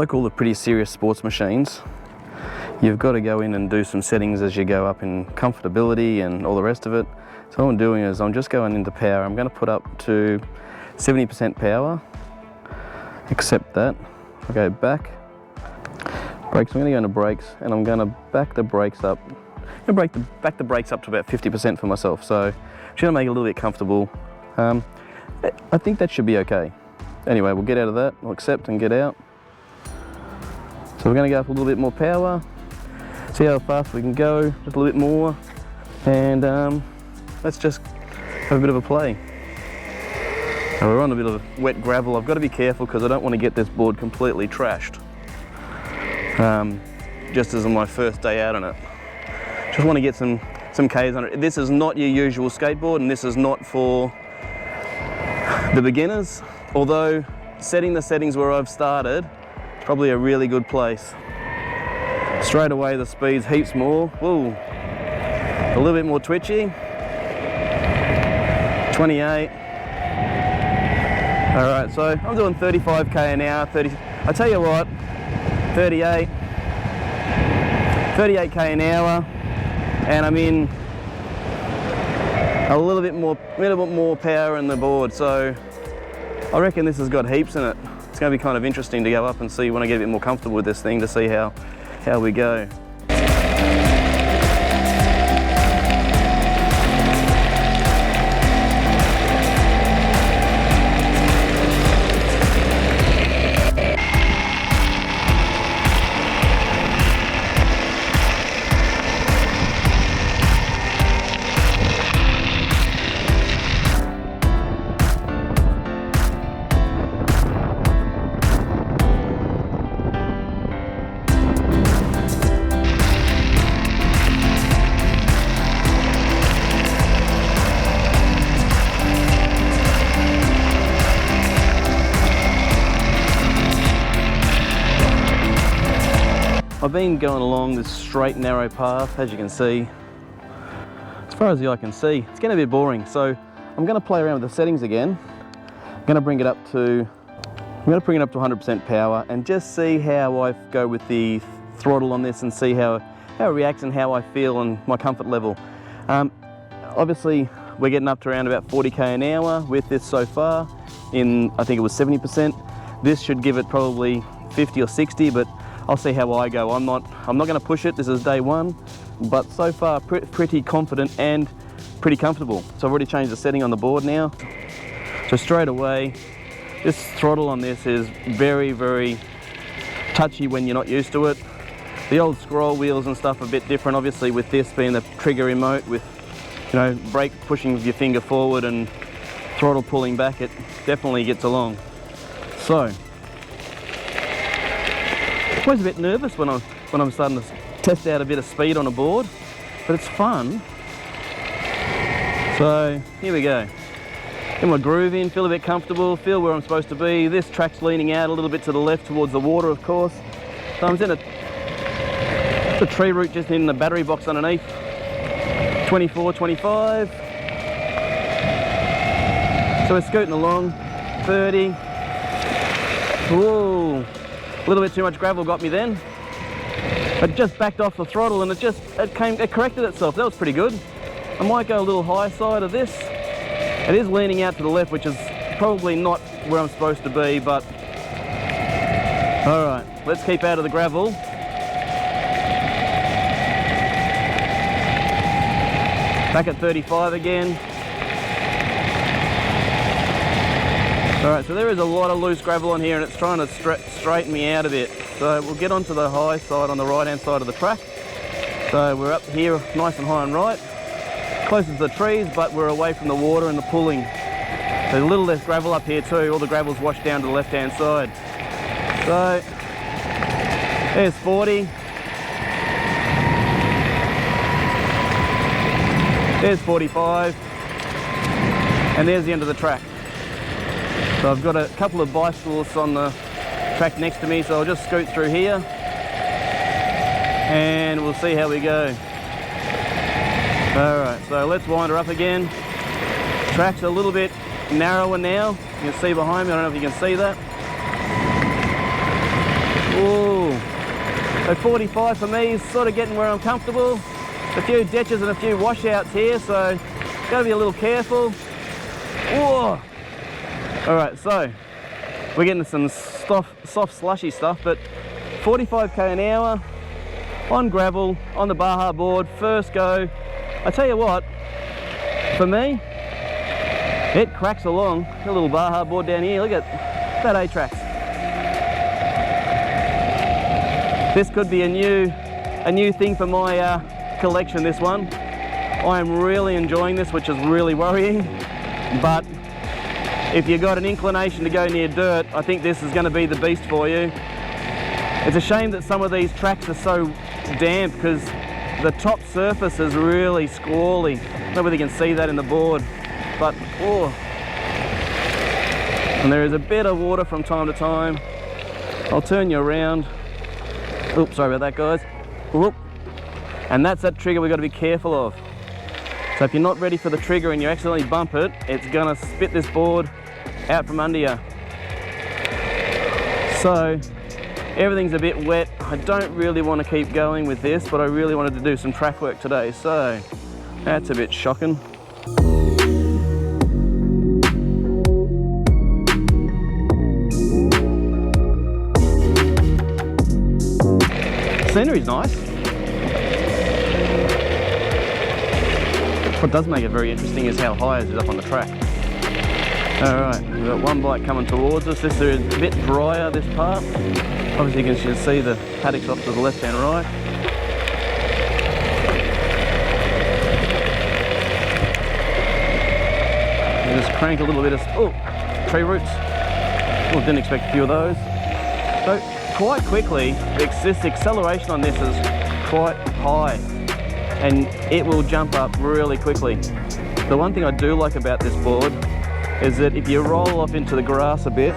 Like all the pretty serious sports machines, you've got to go in and do some settings as you go up in comfortability and all the rest of it. So what I'm doing is I'm just going into power. I'm going to put up to 70% power, accept that. I'll go back, brakes, I'm going to go into brakes and I'm going to back the brakes up. I'm going to back the brakes up to about 50% for myself. So I'm just going to make it a little bit comfortable. I think that should be okay. Anyway, we'll get out of that, we'll accept and get out. So we're going to go up a little bit more power, see how fast we can go, just a little bit more, and let's just have a bit of a play. Now we're on a bit of wet gravel. I've got to be careful because I don't want to get this board completely trashed. Just as on my first day out on it. Just want to get some Ks on it. This is not your usual skateboard and this is not for the beginners, although setting the settings where I've started, probably a really good place. Straight away the speed's heaps more. Whoa. A little bit more twitchy. 28. Alright, so I'm doing 35k an hour, I tell you what, 38k an hour, and I'm in a little bit more power in the board, so I reckon this has got heaps in it. It's going to be kind of interesting to go up and see when I get a bit more comfortable with this thing to see how we go. I've been going along this straight narrow path, as you can see, as far as the eye can see. It's getting a bit boring, so I'm going to play around with the settings again. I'm going to bring it up to 100% power and just see how I go with the throttle on this and see how it reacts and how I feel and my comfort level. Obviously we're getting up to around about 40k an hour with this so far. I think it was 70%. This should give it probably 50 or 60, but I'll see how I go. I'm not going to push it. This is day one, but so far pretty confident and pretty comfortable. So I've already changed the setting on the board now. So straight away, this throttle on this is very, very touchy when you're not used to it. The old scroll wheels and stuff are a bit different, obviously, with this being the trigger remote with, you know, brake pushing with your finger forward and throttle pulling back. It definitely gets along. So I'm always a bit nervous when I'm starting to test out a bit of speed on a board, but it's fun. So here we go. Get my groove in, feel a bit comfortable, feel where I'm supposed to be. This track's leaning out a little bit to the left towards the water, of course. So I'm in a tree root just in the battery box underneath. 24, 25. So we're scooting along. 30. Whoa. A little bit too much gravel got me then. I just backed off the throttle and it corrected itself. That was pretty good. I might go a little higher side of this. It is leaning out to the left, which is probably not where I'm supposed to be, but all right, let's keep out of the gravel. Back at 35 again. All right, so there is a lot of loose gravel on here and it's trying to straighten me out a bit. So we'll get onto the high side on the right-hand side of the track. So we're up here nice and high and right, close to the trees, but we're away from the water and the pulling. There's a little less gravel up here too. All the gravel's washed down to the left-hand side. So there's 40. There's 45. And there's the end of the track. So I've got a couple of bicycles on the track next to me, so I'll just scoot through here and we'll see how we go. Alright, so let's wind her up again. Track's a little bit narrower now. You can see behind me, I don't know if you can see that. So 45 for me is sort of getting where I'm comfortable. A few ditches and a few washouts here, so gotta be a little careful. Whoa! All right, so we're getting some soft slushy stuff, but 45k an hour on gravel, on the BajaBoard, first go. I tell you what, for me, it cracks along. A little BajaBoard down here, look at that Atrax. This could be a new thing for my collection, this one. I am really enjoying this, which is really worrying, but if you've got an inclination to go near dirt, I think this is going to be the beast for you. It's a shame that some of these tracks are so damp because the top surface is really squally. I don't know whether you can see that in the board, but oh. And there is a bit of water from time to time. I'll turn you around. Oops, sorry about that, guys. Whoop. And that's that trigger we've got to be careful of. So if you're not ready for the trigger and you accidentally bump it, it's gonna spit this board out from under you. So everything's a bit wet. I don't really want to keep going with this, but I really wanted to do some track work today, so that's a bit shocking. Scenery's nice. What does make it very interesting is how high it is up on the track. Alright, we've got one bike coming towards us. This is a bit drier, this part. Obviously you can see the paddocks off to the left and right. And just crank a little bit of, tree roots. Oh, didn't expect a few of those. So quite quickly, this acceleration on this is quite high, and it will jump up really quickly. The one thing I do like about this board is that if you roll off into the grass a bit,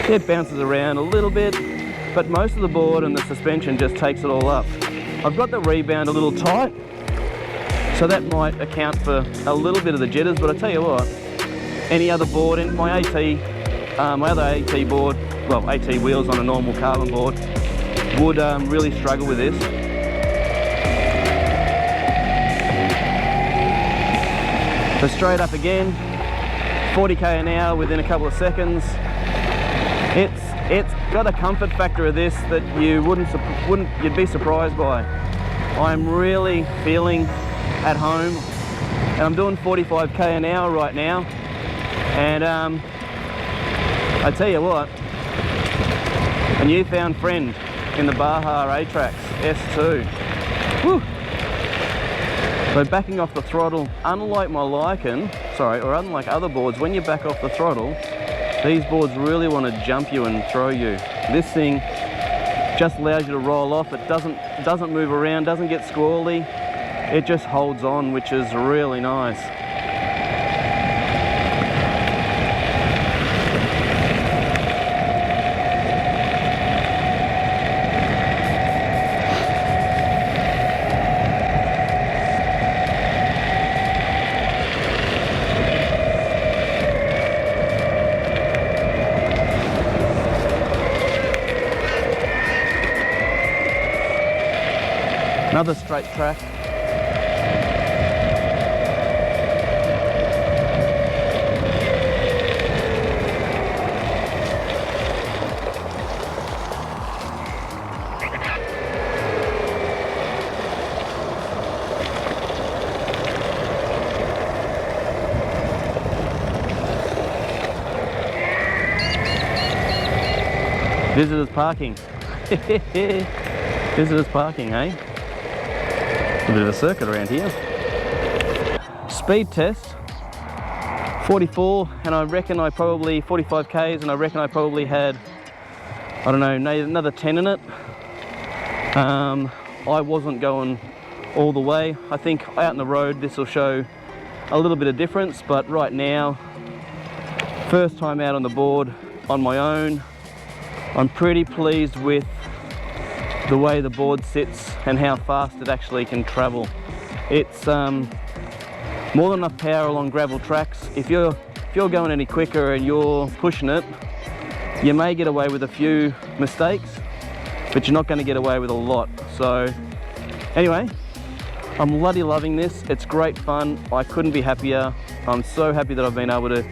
it bounces around a little bit, but most of the board and the suspension just takes it all up. I've got the rebound a little tight, so that might account for a little bit of the jitters, but I tell you what, any other board, in my my other AT board, well, AT wheels on a normal carbon board, would really struggle with this. So straight up again, 40k an hour within a couple of seconds. It's got a comfort factor of this that you'd be surprised by. I'm really feeling at home, and I'm doing 45k an hour right now. And I tell you what, a newfound friend in the Baja Atrax S2. Woo. So backing off the throttle, unlike my unlike other boards, when you back off the throttle, these boards really want to jump you and throw you. This thing just allows you to roll off. It doesn't move around, doesn't get squirrely. It just holds on, which is really nice. Another straight track. Visitors parking. Visitors parking, eh? A bit of a circuit around here. Speed test, 44, and I reckon I probably, 45 Ks, and I reckon I probably had, I don't know, another 10 in it. I wasn't going all the way. I think out on the road this will show a little bit of difference, but right now, first time out on the board on my own, I'm pretty pleased with the way the board sits and how fast it actually can travel. It's more than enough power along gravel tracks. If you're going any quicker and you're pushing it, you may get away with a few mistakes, but you're not going to get away with a lot. So anyway, I'm bloody loving this. It's great fun. I couldn't be happier. I'm so happy that I've been able to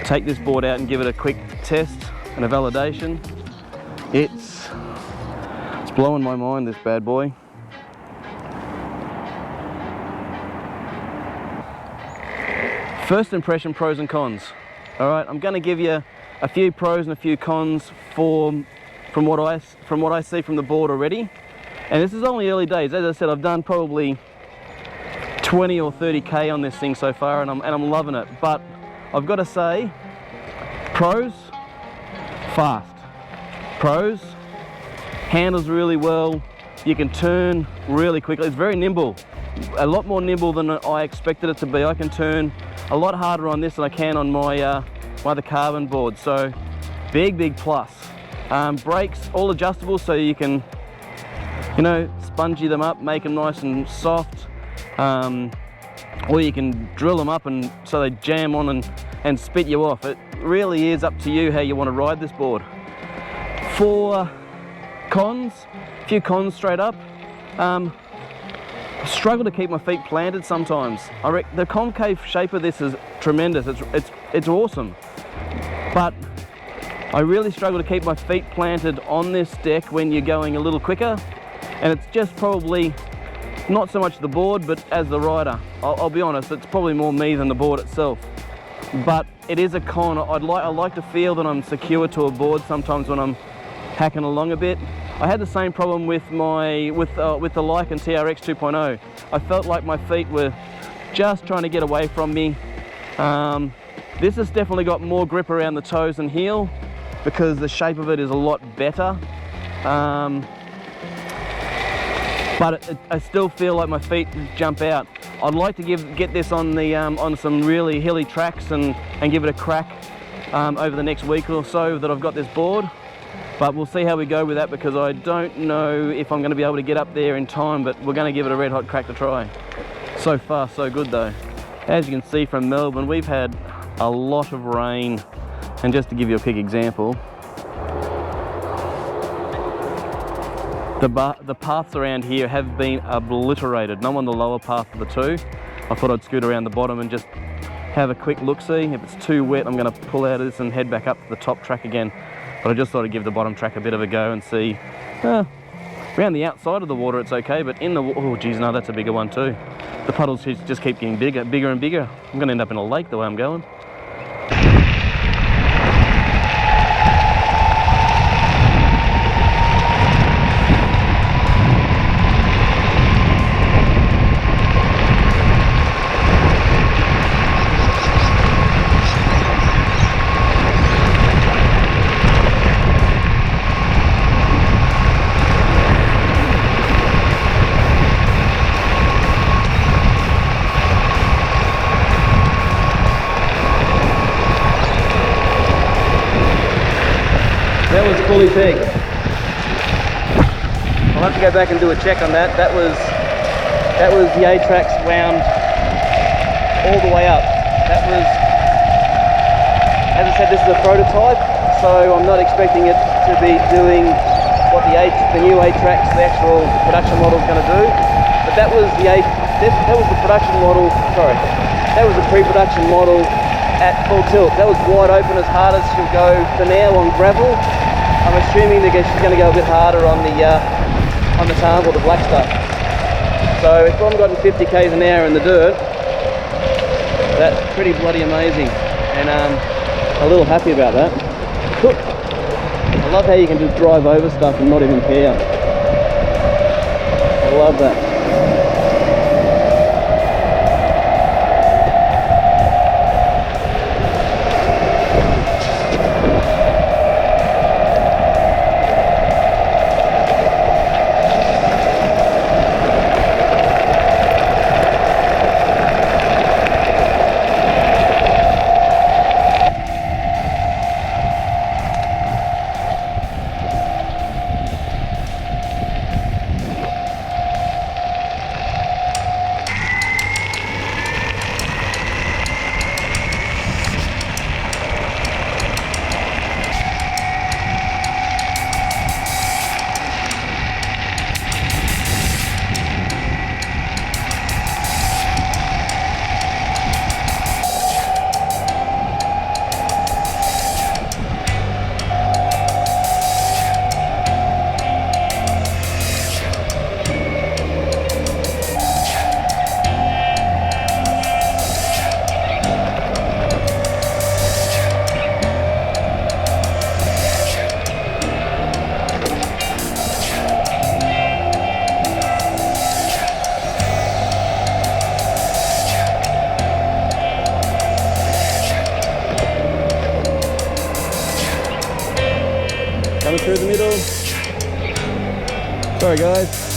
take this board out and give it a quick test and a validation. It's blowing my mind, this bad boy. First impression, pros and cons. All right, I'm going to give you a few pros and a few cons from what I see from the board already. And this is only early days. As I said, I've done probably 20 or 30K on this thing so far, and I'm loving it. But I've got to say, pros, fast. Pros, handles really well. You can turn really quickly. It's very nimble, a lot more nimble than I expected it to be. I can turn a lot harder on this than I can on my other carbon board. So big plus. Brakes all adjustable, so you can, you know, spongy them up, make them nice and soft, or you can drill them up and so they jam on and spit you off. It really is up to you how you want to ride this board. For cons, a few cons straight up. I struggle to keep my feet planted sometimes. The concave shape of this is tremendous. It's awesome, but I really struggle to keep my feet planted on this deck when you're going a little quicker, and it's just probably not so much the board, but as the rider. I'll be honest, it's probably more me than the board itself. But it is a con. I like to feel that I'm secure to a board sometimes when I'm hacking along a bit. I had the same problem with the Lycan TRX 2.0. I felt like my feet were just trying to get away from me. This has definitely got more grip around the toes and heel because the shape of it is a lot better. But I still feel like my feet jump out. I'd like to get this on on some really hilly tracks and give it a crack over the next week or so that I've got this board. But we'll see how we go with that, because I don't know if I'm going to be able to get up there in time, but we're going to give it a red hot crack to try. So far so good though. As you can see from Melbourne, we've had a lot of rain, and just to give you a quick example, the paths around here have been obliterated. And I'm on the lower path of the two. I thought I'd scoot around the bottom and just have a quick look-see. If it's too wet, I'm going to pull out of this and head back up to the top track again. But I just thought I'd give the bottom track a bit of a go and see. Around the outside of the water it's okay, but in the oh geez, no, that's a bigger one too. The puddles just keep getting bigger and bigger. I'm going to end up in a lake the way I'm going. That was fully pegged. I'll have to go back and do a check on that. That was the Atrax wound all the way up. That was, as I said, this is a prototype, so I'm not expecting it to be doing what the new Atrax, the actual production model, is going to do. But that was the production model. Sorry, that was the pre-production model at full tilt. That was wide open, as hard as she'll go for now on gravel. I'm assuming that she's going to go a bit harder on the tar or the black stuff. So if I'm gotten 50 k's an hour in the dirt, that's pretty bloody amazing, and a little happy about that. I love how you can just drive over stuff and not even care. I love that. Sorry guys.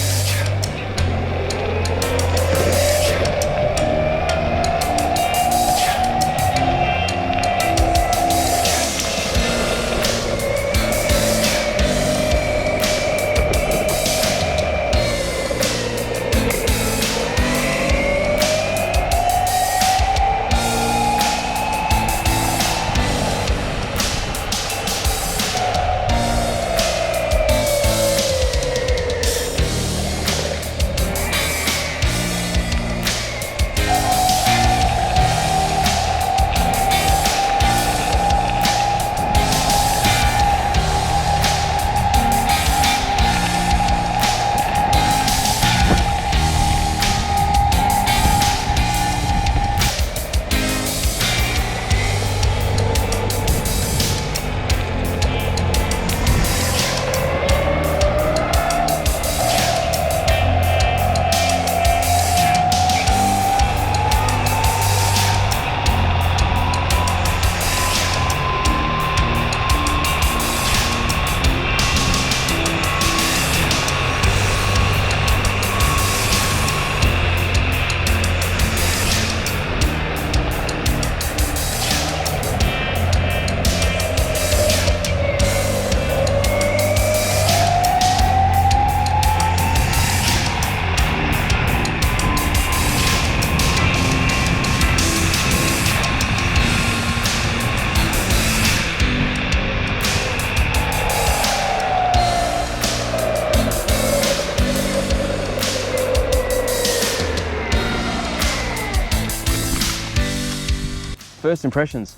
First impressions,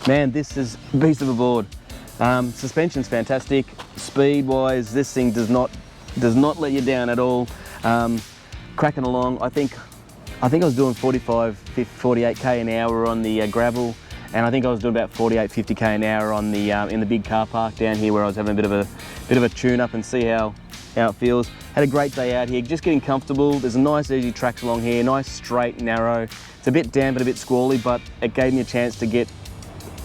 man, this is a beast of a board. Suspension's fantastic. Speed-wise, this thing does not let you down at all. Cracking along. I think I was doing 48k an hour on the gravel, and I think I was doing about 50k an hour on the in the big car park down here, where I was having a bit of a tune up and see how it feels. Had a great day out here, just getting comfortable. There's a nice easy tracks along here, nice straight, narrow. It's a bit damp and a bit squally, but it gave me a chance to get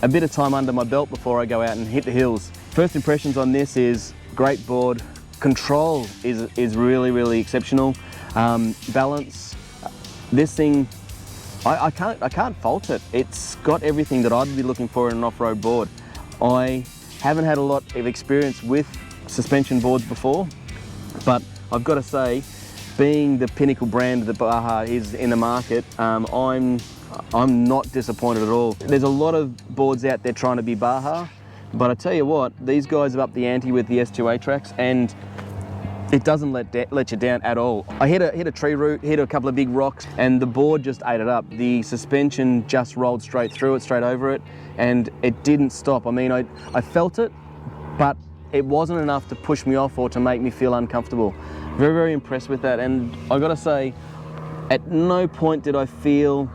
a bit of time under my belt before I go out and hit the hills. First impressions on this is great board. Control is really exceptional. Balance, this thing, I can't fault it. It's got everything that I'd be looking for in an off-road board. I haven't had a lot of experience with suspension boards before, but I've got to say, being the pinnacle brand that Baja is in the market, I'm not disappointed at all. There's a lot of boards out there trying to be Baja, but I tell you what, these guys have upped the ante with the S2 Atrax, and it doesn't let you down at all. I hit a tree root, hit a couple of big rocks, and the board just ate it up. The suspension just rolled straight through it, straight over it, and it didn't stop. I mean, I felt it, but it wasn't enough to push me off or to make me feel uncomfortable. Very impressed with that, and I gotta say, at no point did I feel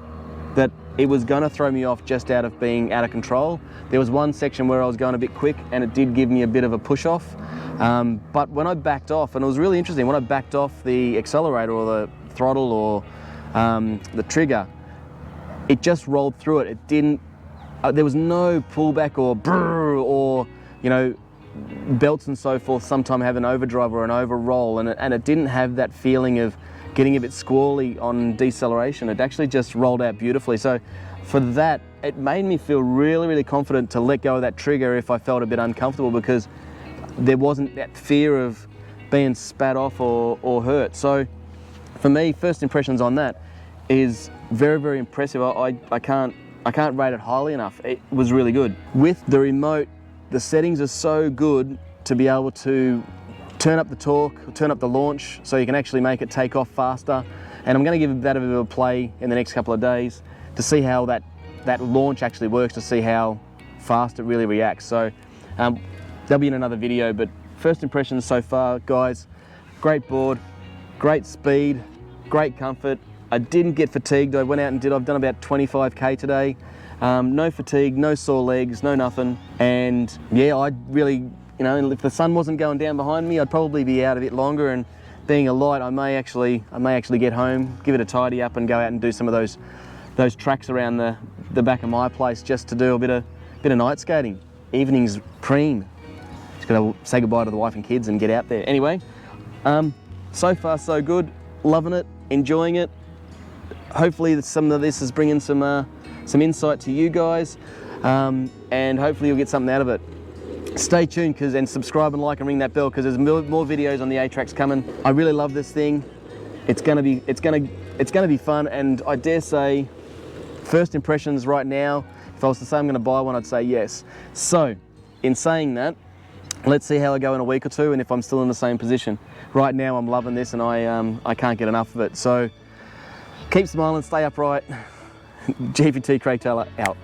that it was gonna throw me off just out of being out of control. There was one section where I was going a bit quick, and it did give me a bit of a push off. But when I backed off, and it was really interesting, when I backed off the accelerator or the throttle or the trigger, it just rolled through it. It didn't, there was no pullback or brrr or, you know, belts and so forth sometimes have an overdrive or an overroll, and it didn't have that feeling of getting a bit squally on deceleration. It actually just rolled out beautifully. So for that, it made me feel really confident to let go of that trigger if I felt a bit uncomfortable, because there wasn't that fear of being spat off or hurt. So for me, first impressions on that is very impressive. I can't rate it highly enough. It was really good. With the remote, the settings are so good to be able to turn up the torque, turn up the launch, so you can actually make it take off faster. And I'm going to give that a bit of a play in the next couple of days to see how that launch actually works, to see how fast it really reacts. So that'll be in another video, but first impressions so far, guys, great board, great speed, great comfort. I didn't get fatigued. I've done about 25k today. No fatigue, no sore legs, no nothing. And yeah, I really, you know, if the sun wasn't going down behind me, I'd probably be out a bit longer, and being a light, I may actually get home, give it a tidy up and go out and do some of those tracks around the back of my place, just to do a bit of night skating. Evening's preem. Just gotta say goodbye to the wife and kids and get out there. Anyway, So far so good, loving it, enjoying it. Hopefully some of this is bringing some insight to you guys, and hopefully you'll get something out of it. Stay tuned and subscribe and like and ring that bell, because there's more videos on the Atrax coming. I really love this thing. It's gonna be fun, and I dare say, first impressions right now, if I was to say I'm gonna buy one, I'd say yes. So, in saying that, let's see how I go in a week or two and if I'm still in the same position. Right now I'm loving this, and I can't get enough of it. So keep smiling, stay upright. GPT Craig Taylor out.